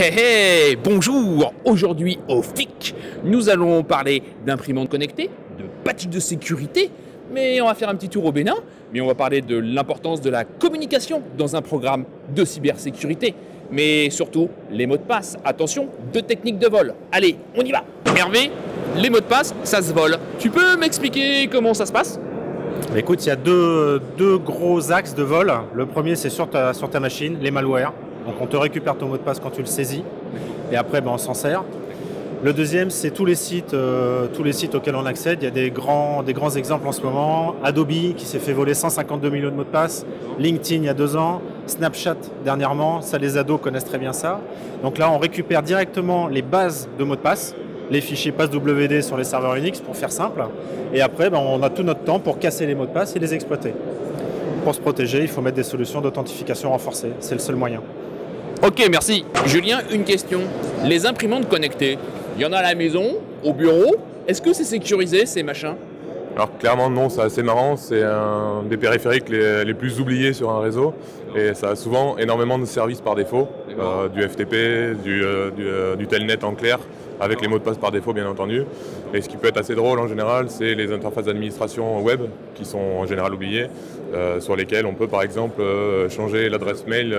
Hey, hey, bonjour. Aujourd'hui au FIC, nous allons parler d'imprimantes connectées, de patchs de sécurité, mais on va faire un petit tour au Bénin, mais on va parler de l'importance de la communication dans un programme de cybersécurité, mais surtout les mots de passe. Attention, deux techniques de vol. Allez, on y va. Hervé, les mots de passe, ça se vole. Tu peux m'expliquer comment ça se passe ? Écoute, il y a deux gros axes de vol. Le premier, c'est sur ta machine, les malwares. Donc on te récupère ton mot de passe quand tu le saisis et après on s'en sert. Le deuxième, c'est tous les sites auxquels on accède. Il y a des grands exemples en ce moment. Adobe qui s'est fait voler 152 millions de mots de passe. LinkedIn il y a 2 ans. Snapchat dernièrement. Ça, les ados connaissent très bien ça. Donc là, on récupère directement les bases de mots de passe, les fichiers passwd sur les serveurs Unix pour faire simple. Et après, on a tout notre temps pour casser les mots de passe et les exploiter. Pour se protéger, il faut mettre des solutions d'authentification renforcées. C'est le seul moyen. Ok, merci. Julien, une question. Les imprimantes connectées, il y en a à la maison, au bureau. Est-ce que c'est sécurisé, ces machins ? Alors clairement non, c'est assez marrant, c'est un des périphériques les plus oubliés sur un réseau et ça a souvent énormément de services par défaut, du FTP, du telnet en clair, avec les mots de passe par défaut bien entendu. Et ce qui peut être assez drôle en général, c'est les interfaces d'administration web qui sont en général oubliées, sur lesquelles on peut par exemple changer l'adresse mail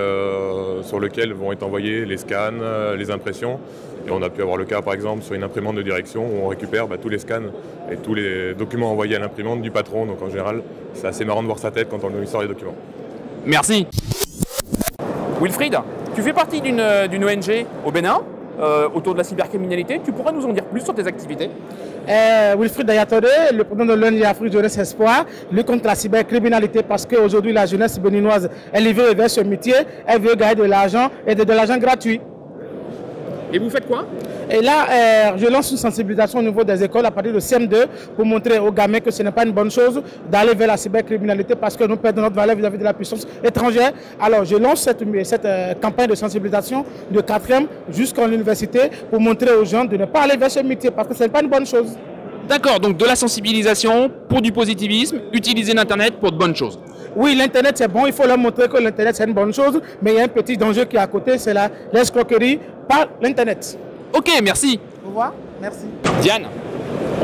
sur lequel vont être envoyés les scans, les impressions. Et on a pu avoir le cas par exemple sur une imprimante de direction où on récupère tous les scans et tous les documents envoyés à l'imprimante du patron. Donc en général, c'est assez marrant de voir sa tête quand on lui sort les documents. Merci. Wilfried, tu fais partie d'une ONG au Bénin autour de la cybercriminalité. Tu pourrais nous en dire plus sur tes activités ? Wilfried Dayatode, le président de l'ONG Afrique Jeunesse Espoir, lutte contre la cybercriminalité parce qu'aujourd'hui la jeunesse béninoise est livrée vers ce métier, elle veut gagner de l'argent et de l'argent gratuit. Et vous faites quoi ? Et là, je lance une sensibilisation au niveau des écoles à partir de CM2 pour montrer aux gamins que ce n'est pas une bonne chose d'aller vers la cybercriminalité parce que nous perdons notre valeur vis-à-vis de la puissance étrangère. Alors, je lance cette campagne de sensibilisation de 4e jusqu'à l'université pour montrer aux gens de ne pas aller vers ce métier parce que ce n'est pas une bonne chose. D'accord, donc de la sensibilisation pour du positivisme, utiliser l'Internet pour de bonnes choses. Oui, l'Internet c'est bon, il faut leur montrer que l'Internet c'est une bonne chose, mais il y a un petit danger qui est à côté, c'est l'escroquerie par l'Internet. Ok, merci. Au revoir, merci. Diane,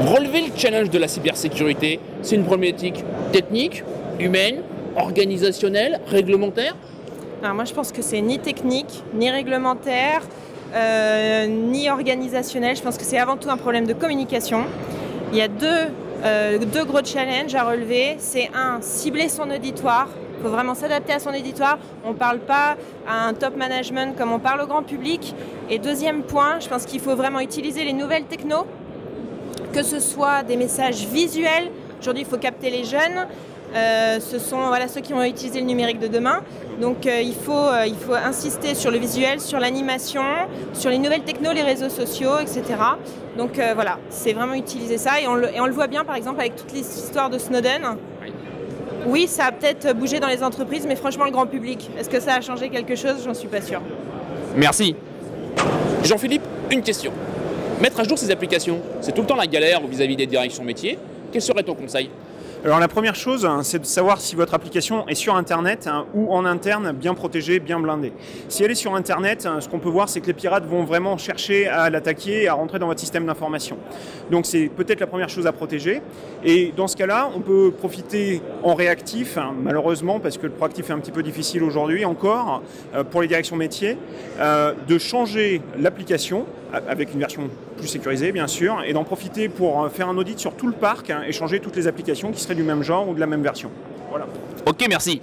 relever le challenge de la cybersécurité, c'est une problématique technique, humaine, organisationnelle, réglementaire ? Alors moi je pense que c'est ni technique, ni réglementaire, ni organisationnel. Je pense que c'est avant tout un problème de communication. Il y a deux gros challenges à relever. C'est un, cibler son auditoire. Il faut vraiment s'adapter à son auditoire. On ne parle pas à un top management comme on parle au grand public. Et deuxième point, je pense qu'il faut vraiment utiliser les nouvelles technos, que ce soit des messages visuels. Aujourd'hui, il faut capter les jeunes. Ce sont ceux qui vont utiliser le numérique de demain. Donc il faut insister sur le visuel, sur l'animation, sur les nouvelles technos, les réseaux sociaux, etc. Donc voilà, c'est vraiment utiliser ça. Et on le voit bien par exemple avec toutes les histoires de Snowden. Oui, ça a peut-être bougé dans les entreprises, mais franchement le grand public, est-ce que ça a changé quelque chose? J'en suis pas sûre. Merci. Jean-Philippe, une question. Mettre à jour ces applications, c'est tout le temps la galère vis-à-vis des directions métiers. Quel serait ton conseil ? Alors la première chose, c'est de savoir si votre application est sur Internet ou en interne, bien protégée, bien blindée. Si elle est sur Internet, ce qu'on peut voir, c'est que les pirates vont vraiment chercher à l'attaquer et à rentrer dans votre système d'information. Donc c'est peut-être la première chose à protéger. Et dans ce cas-là, on peut profiter en réactif, malheureusement, parce que le proactif est un petit peu difficile aujourd'hui encore, pour les directions métiers, de changer l'application avec une version plus sécurisée bien sûr, et d'en profiter pour faire un audit sur tout le parc et changer toutes les applications qui seraient du même genre ou de la même version. Voilà. Ok, merci.